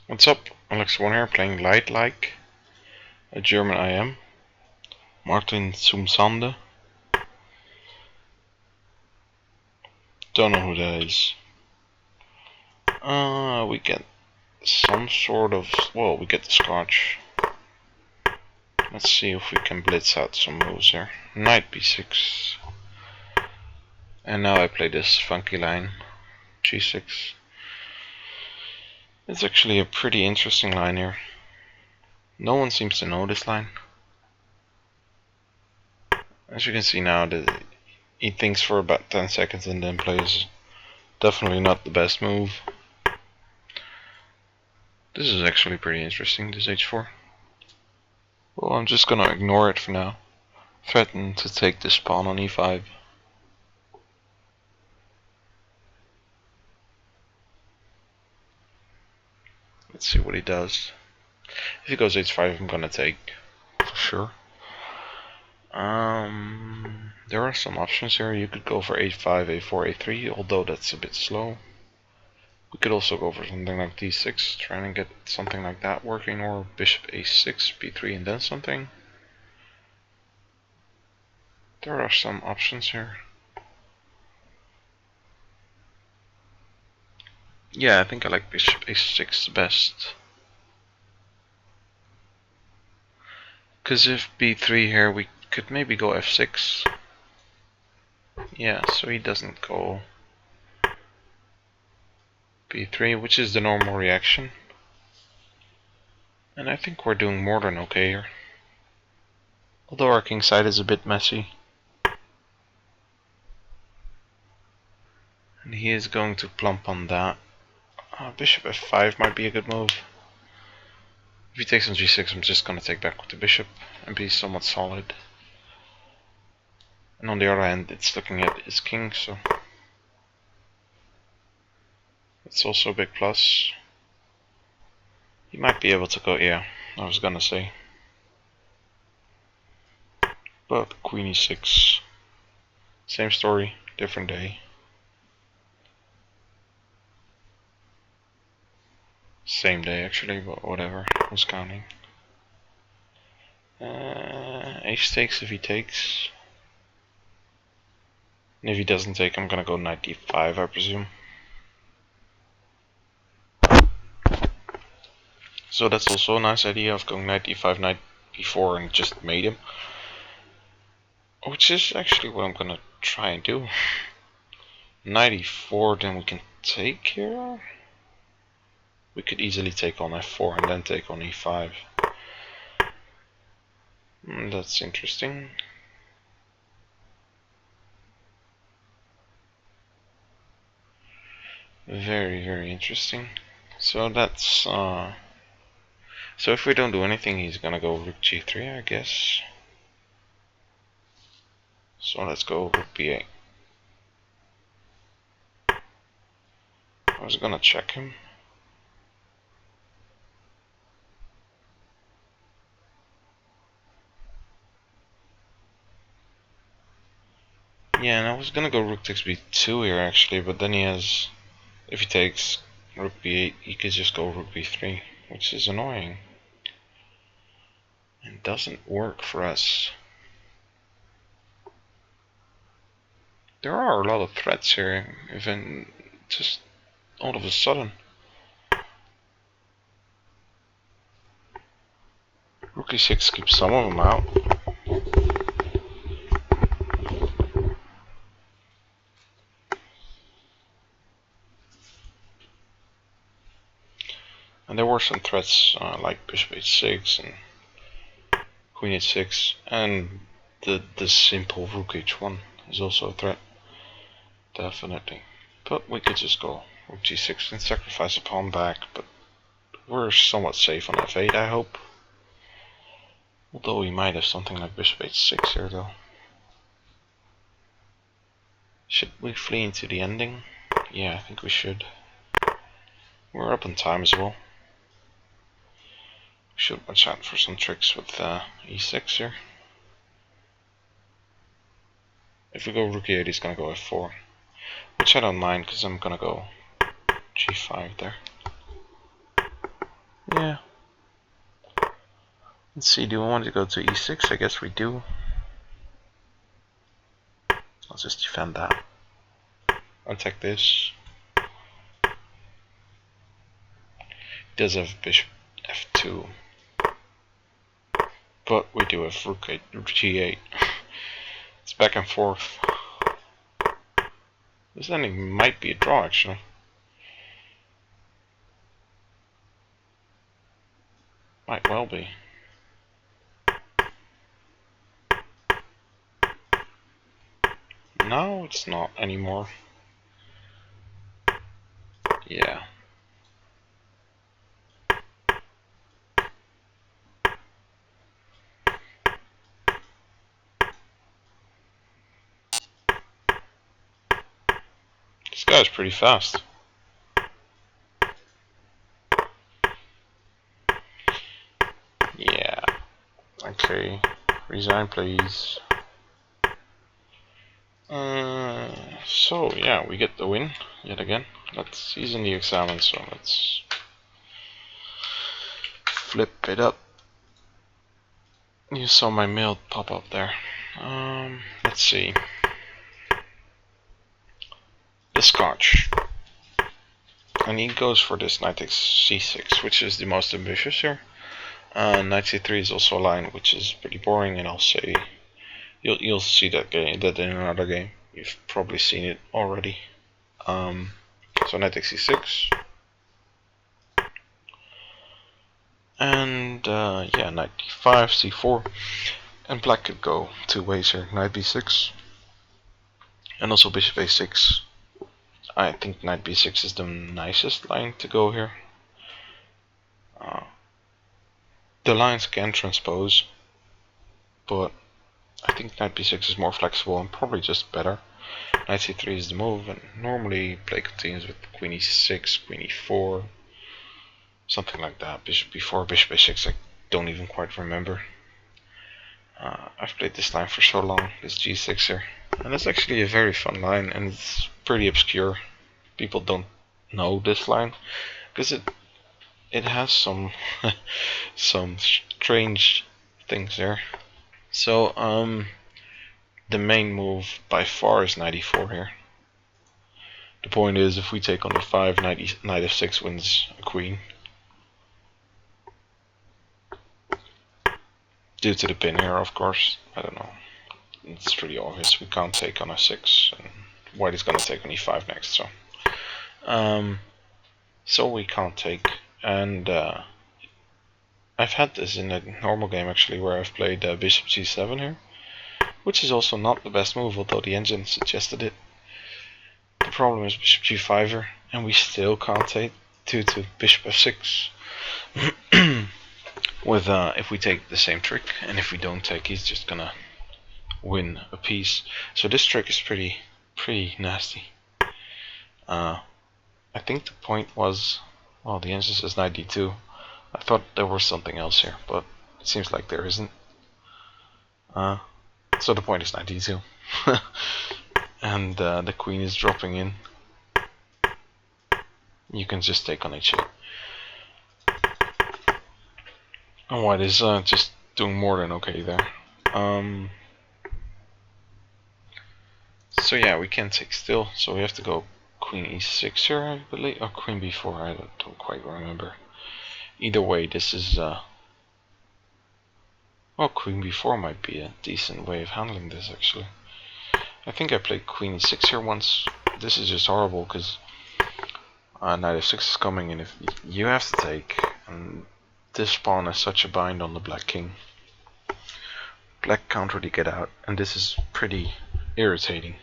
What's up? alexy1 here playing Lightlike, a German IM. Martin Zumsande. Don't know who that is. We get some sort of... well, we get the Scotch. Let's see if we can blitz out some moves here. Knight b6. And now I play this funky line. g6. It's actually a pretty interesting line here. No one seems to know this line. As you can see now, that he thinks for about 10 seconds and then plays. Definitely not the best move. This is actually pretty interesting, this h4. Well, I'm just gonna ignore it for now. Threaten to take this pawn on e5. Let's see what he does. If he goes h5, I'm gonna take for sure. There are some options here. You could go for a5, a4, a3, although that's a bit slow. We could also go for something like d6, trying to get something like that working, or bishop a6, b3, and then something. There are some options here. Yeah, I think I like bishop a6 the best. Because if b3 here, we could maybe go f6. Yeah, so he doesn't go b3, which is the normal reaction. And I think we're doing more than okay here. Although our king side is a bit messy. And he is going to plump on that. Bishop f5 might be a good move. If he takes on g6, I'm just going to take back with the bishop and be somewhat solid. And on the other hand, it's looking at his king, so it's also a big plus. He might be able to go, yeah, I was gonna say. But queen e6. Same story, different day. Same day actually, but whatever, who's counting? Ace takes if he takes. And if he doesn't take, I'm gonna go knight d5, I presume. So that's also a nice idea of going knight d5, knight b4 and just mate him. Which is actually what I'm gonna try and do. Knight e4, then we can take here. We could easily take on f4 and then take on e5. That's interesting. Very, very interesting. So that's so if we don't do anything, he's gonna go rook g3, I guess. So let's go rook b8. I was gonna check him. Yeah, and I was gonna go rook takes b2 here actually, but then he has, if he takes rook b8, he could just go rook b3, which is annoying. And doesn't work for us. There are a lot of threats here, even just all of a sudden. Rook e6 keeps some of them out. And there were some threats like bishop h6 and queen h6, and the simple rook h1 is also a threat, definitely. But we could just go rook g6 and sacrifice a pawn back, but we're somewhat safe on f8, I hope. Although we might have something like bishop h6 here though. Should we flee into the ending? Yeah, I think we should. We're up on time as well. Should watch out for some tricks with e6 here. If we go rook e8, he's gonna go f4, which I don't mind because I'm gonna go g5 there. Yeah. Let's see, do we want to go to e6? I guess we do. I'll just defend that. I'll take this. Does have bishop f2. But we do have rook g8. It's back and forth. This ending might be a draw, actually. Might well be. No, it's not anymore. Yeah. This guy's pretty fast. Yeah. Okay. Resign, please. So yeah, we get the win yet again. He's in the examen, so let's flip it up. You saw my mail pop up there. Let's see. The Scotch. And he goes for this knight takes c6, which is the most ambitious here. Knight c3 is also a line which is pretty boring, and I'll say you'll see that in another game. You've probably seen it already. So knight takes c6. And yeah, knight d5, c4. And black could go two ways here. Knight b6. And also bishop a6. I think knight b6 is the nicest line to go here. The lines can transpose, but I think knight b6 is more flexible and probably just better. Knight c3 is the move, and normally play continues with queen e6, queen e4, something like that. Bishop b4, bishop a6, I don't even quite remember. I've played this line for so long, this g6 here, and it's actually a very fun line, and it's pretty obscure. People don't know this line because it has some some strange things there. So the main move by far is knight e4 here. The point is, if we take on e5, knight f6 wins a queen. Due to the pin here, of course. I don't know. It's pretty obvious. We can't take on a6, and white is gonna take on e5 next. So we can't take. And I've had this in a normal game actually, where I've played bishop g7 here, which is also not the best move, although the engine suggested it. The problem is bishop g5 here, and we still can't take due to bishop f6. With if we take the same trick, and if we don't take, he's just gonna win a piece. So this trick is pretty nasty. I think the point was, well, the answer says knight d2. I thought there was something else here, but it seems like there isn't. So the point is knight d2. And the queen is dropping in. You can just take on h8. And white is just doing more than okay there. So yeah, we can take still. So we have to go queen e6 here, I believe, or queen b4. I don't quite remember. Either way, this is well, queen b4 might be a decent way of handling this actually. I think I played queen e6 here once. This is just horrible because knight f6 is coming, and if you have to take, and this pawn has such a bind on the black king. Black can't really get out, and this is pretty irritating.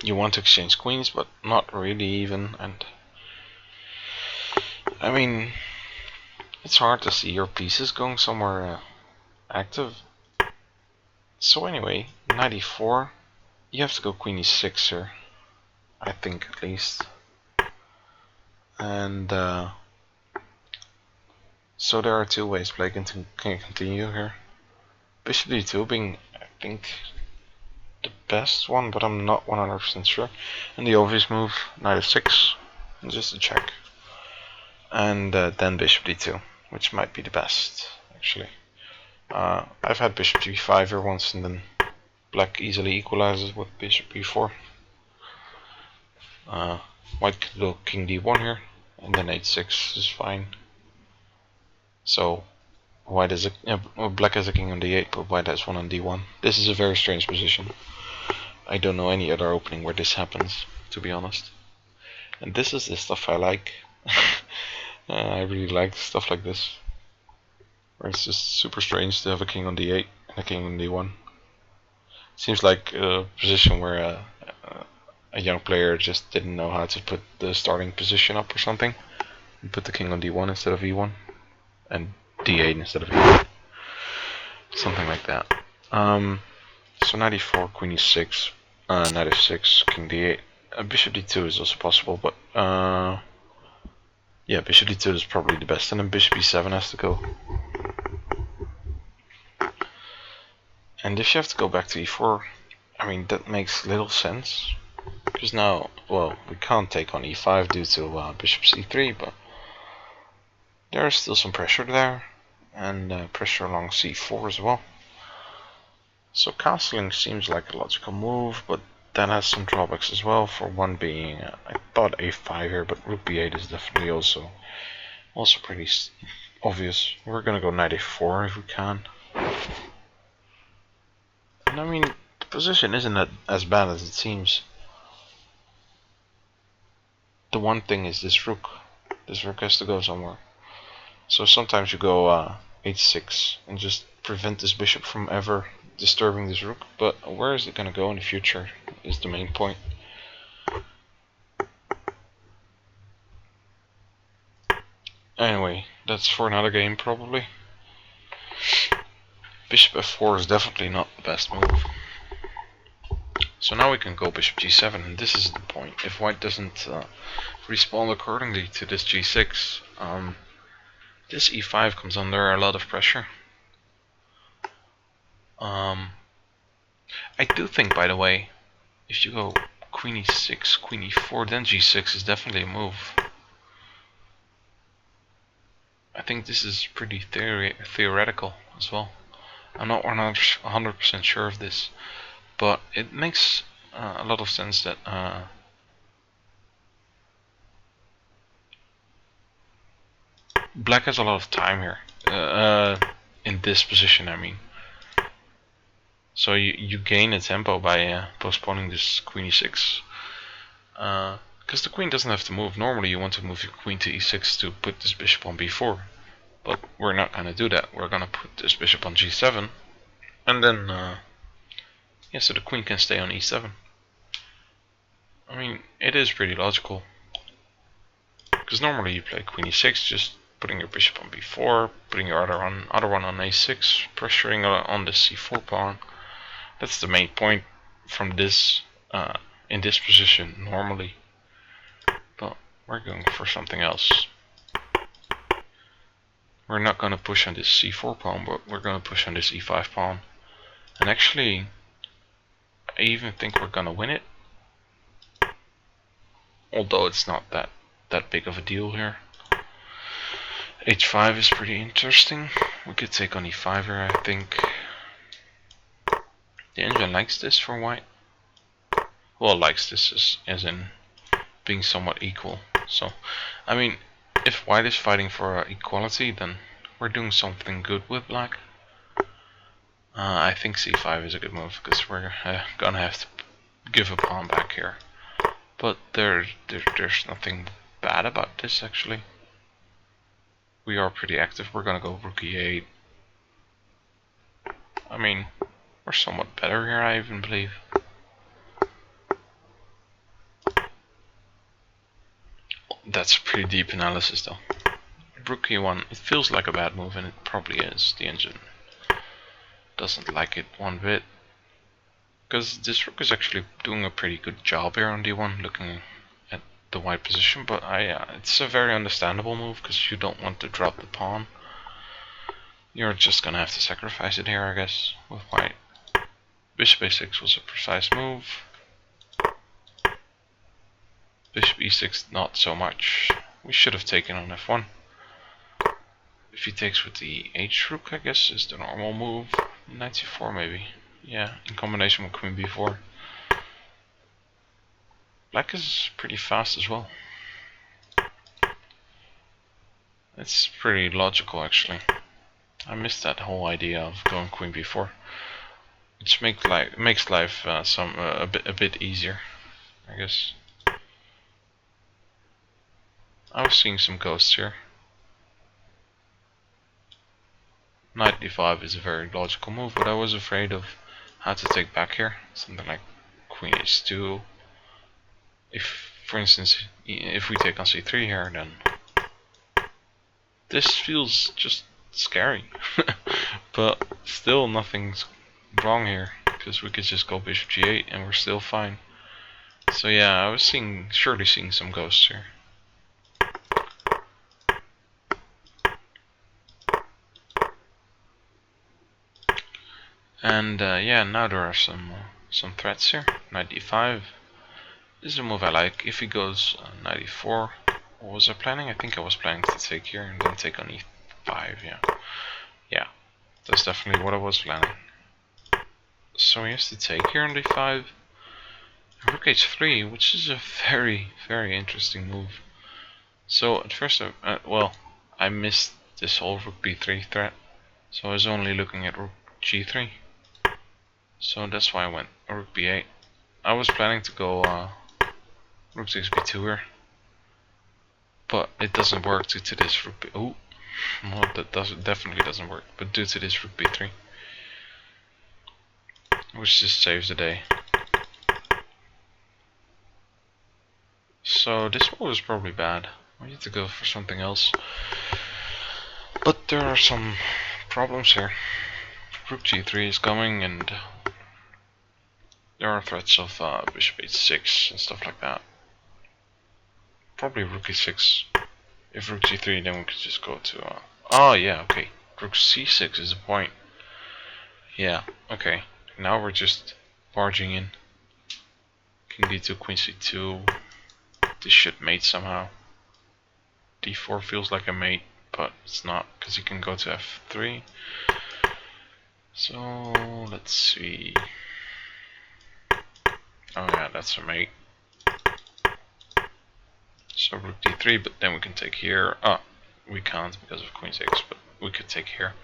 You want to exchange queens, but not really even, and I mean, it's hard to see your pieces going somewhere active. So anyway, knight e4, you have to go queen e6 here, I think at least. And so there are two ways play can continue here. Bishop d2 being, I think, the best one, but I'm not 100% sure. And the obvious move, knight f6, just a check. And then bishop d2, which might be the best, actually. I've had bishop g5 here once, and then black easily equalizes with bishop b4. White could go king d1 here, and then h6 is fine. So white has black has a king on d8, but white has one on d1. This is a very strange position. I don't know any other opening where this happens, to be honest. And this is the stuff I like. I really like stuff like this, where it's just super strange to have a king on d8 and a king on d1. Seems like a position where a young player just didn't know how to put the starting position up or something, and put the king on d1 instead of e1, and d8 instead of e8, something like that. So knight e4, queen e6, knight f6, king d8. Bishop d2 is also possible, but yeah, bishop d2 is probably the best, and then bishop e7 has to go. And if you have to go back to e4, I mean, that makes little sense, because now, well, we can't take on e5 due to bishop c3, but there is still some pressure there, and pressure along c4 as well. So castling seems like a logical move, but that has some drawbacks as well. For one being, I thought a5 here, but rook b8 is definitely also pretty obvious. We're gonna go knight a4 if we can. And I mean, the position isn't as bad as it seems. The one thing is this rook. This rook has to go somewhere. So sometimes you go h6 and just prevent this bishop from ever disturbing this rook, but where is it going to go in the future is the main point. Anyway, that's for another game probably. Bishop f4 is definitely not the best move. So now we can go bishop g7, and this is the point. If white doesn't respond accordingly to this g6, this e5 comes under a lot of pressure. I do think, by the way, if you go queen e6, queen e4, then g6 is definitely a move. I think this is pretty theoretical as well. I'm not 100% sure of this, but it makes a lot of sense that black has a lot of time here, in this position I mean. So you gain a tempo by postponing this queen e6, because the queen doesn't have to move. Normally you want to move your queen to e6 to put this bishop on b4, but we're not going to do that. We're going to put this bishop on g7, and then yeah, so the queen can stay on e7. I mean, it is pretty logical, because normally you play queen e6, just putting your bishop on b4, putting your other one on a6, pressuring on the c4 pawn. That's the main point from this in this position normally, but we're going for something else. We're not going to push on this c4 pawn, but we're going to push on this e5 pawn. And actually, I even think we're going to win it, although it's not that big of a deal here. h5 is pretty interesting. We could take on e5 here, I think. The engine likes this for white. Well, likes this as in being somewhat equal. So, I mean, if white is fighting for equality, then we're doing something good with black. I think c5 is a good move, because we're gonna have to give a pawn back here. But there's nothing bad about this actually. We are pretty active. We're gonna go rook e8. I mean, we're somewhat better here, I even believe. That's pretty deep analysis though. Rook e1, it feels like a bad move, and it probably is. The engine doesn't like it one bit, because this rook is actually doing a pretty good job here on d1, looking at the white position, but it's a very understandable move, because you don't want to drop the pawn. You're just gonna have to sacrifice it here, I guess, with white. Bishop a6 was a precise move. Bishop e6, not so much. We should have taken on f1. If he takes with the h rook, I guess is the normal move. Knight c4 maybe. Yeah, in combination with queen b4. Black is pretty fast as well. It's pretty logical actually. I missed that whole idea of going queen b4. Which makes life a bit easier, I guess. I was seeing some ghosts here. Knight d5 is a very logical move, but I was afraid of how to take back here. Something like queen h2. If, for instance, if we take on c3 here, then this feels just scary. But still nothing's wrong here, because we could just go bishop g8 and we're still fine. So yeah, I was surely seeing some ghosts here. And yeah, now there are some threats here. Knight d5 this is a move I like. If he goes knight e4, what was I planning? I think I was planning to take here and then take on e5. Yeah, that's definitely what I was planning. So he has to take here on d5. Rook h3, which is a very, very interesting move. So at first, well, I missed this whole rook b3 threat, so I was only looking at rook g3. So that's why I went rook b8. I was planning to go rook 6 b2 here, but it doesn't work due to this rook b. Oh, well, that definitely doesn't work. But due to this rook b3, which just saves the day. So this move is probably bad. I need to go for something else. But there are some problems here. Rook g3 is coming, and there are threats of bishop h6 and stuff like that. Probably rook e6. If rook g3, then we could just go to oh yeah, okay. Rook c6 is the point. Yeah, okay. Now we're just barging in. King d2, queen c2. This should mate somehow. d4 feels like a mate, but it's not, because you can go to f3. So let's see. Oh yeah, that's a mate. So rook d3, but then we can take here. Oh, we can't because of queen 6, but we could take here.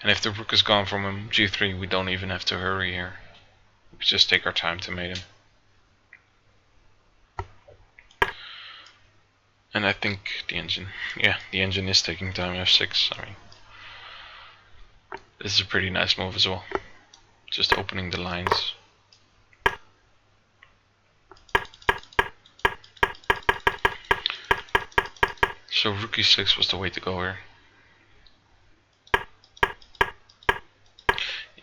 And if the rook is gone from him, g3, we don't even have to hurry here. We just take our time to mate him. And I think the engine is taking time. f6. I mean, this is a pretty nice move as well. Just opening the lines. So rook e6 was the way to go here.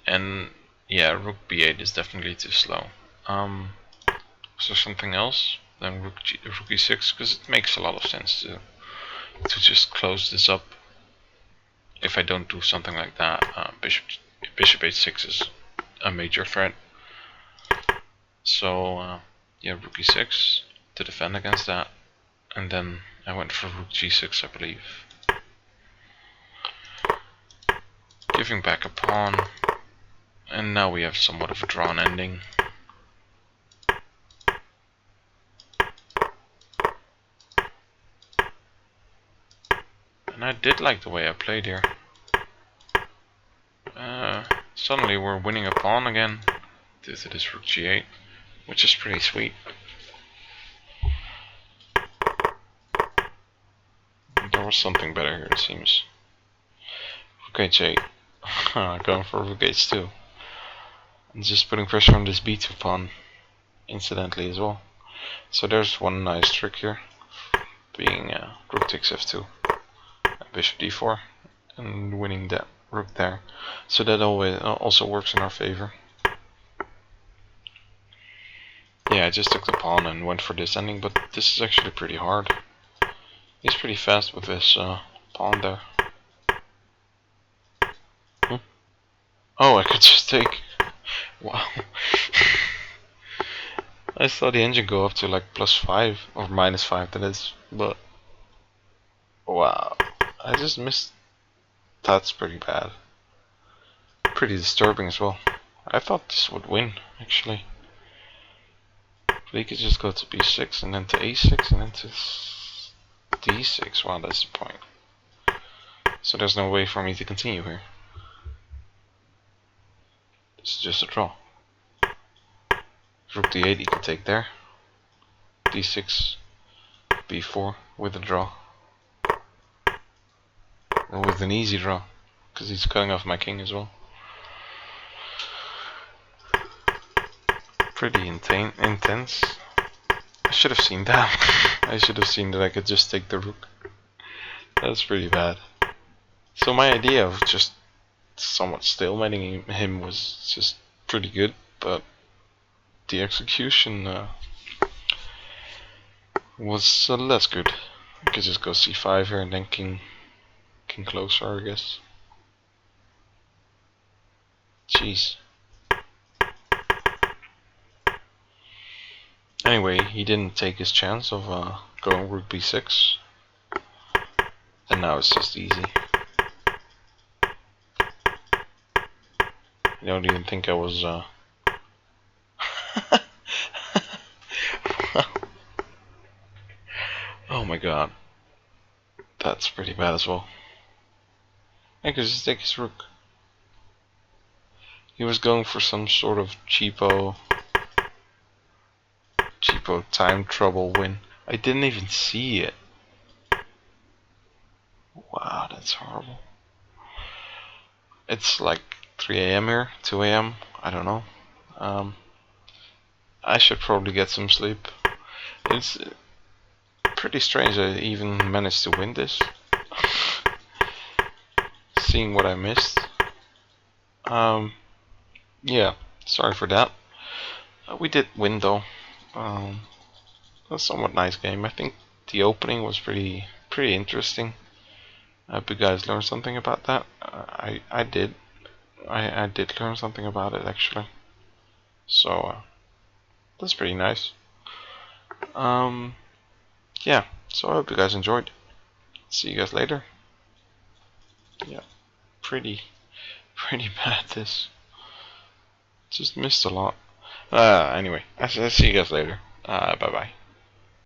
And yeah, rook b8 is definitely too slow. So something else than rook e6, because it makes a lot of sense to just close this up. If I don't do something like that, bishop h6 is a major threat. So yeah, rook e6 to defend against that, and then I went for rook g6, I believe, giving back a pawn, and now we have somewhat of a drawn ending. And I did like the way I played here. Suddenly we're winning a pawn again due to this rook g8, which is pretty sweet. There was something better here, it seems. Rook h8. Going for rook h2. And just putting pressure on this b2 pawn, incidentally as well. So there's one nice trick here, being rook takes f2, bishop d4, and winning that rook there. So that always also works in our favor. Yeah, I just took the pawn and went for this ending, but this is actually pretty hard. He's pretty fast with his pawn there. Oh, I could just take... Wow. I saw the engine go up to like +5 or -5 that is, but wow, I just missed. That's pretty bad. Pretty disturbing as well. I thought this would win actually. But he could just go to B6 and then to A6 and then to D6. Wow, that's the point. So there's no way for me to continue here. This is just a draw. Rook D8 he could take there. D6, B4 with a draw. Or with an easy draw, because he's cutting off my king as well. Pretty intense. I should have seen that. I should have seen that I could just take the rook. That's pretty bad. So my idea of just somewhat stalemating him was just pretty good, but the execution was less good. I could just go C5 here and then king closer, I guess. Jeez. Anyway, he didn't take his chance of going rook b6, and now it's just easy. I don't even think I was oh my god, that's pretty bad as well. I could just take his rook. He was going for some sort of cheapo time trouble win. I didn't even see it. Wow, that's horrible. It's like 3 AM here, 2 AM, I don't know. I should probably get some sleep. It's pretty strange I even managed to win this. Seeing what I missed. Yeah, sorry for that. We did win though. A somewhat nice game. I think the opening was pretty interesting. I hope you guys learned something about that. I did. I did learn something about it actually. So that's pretty nice. Yeah. So I hope you guys enjoyed. See you guys later. Yeah. Pretty bad this. Just missed a lot. Anyway, I'll see you guys later. Bye bye.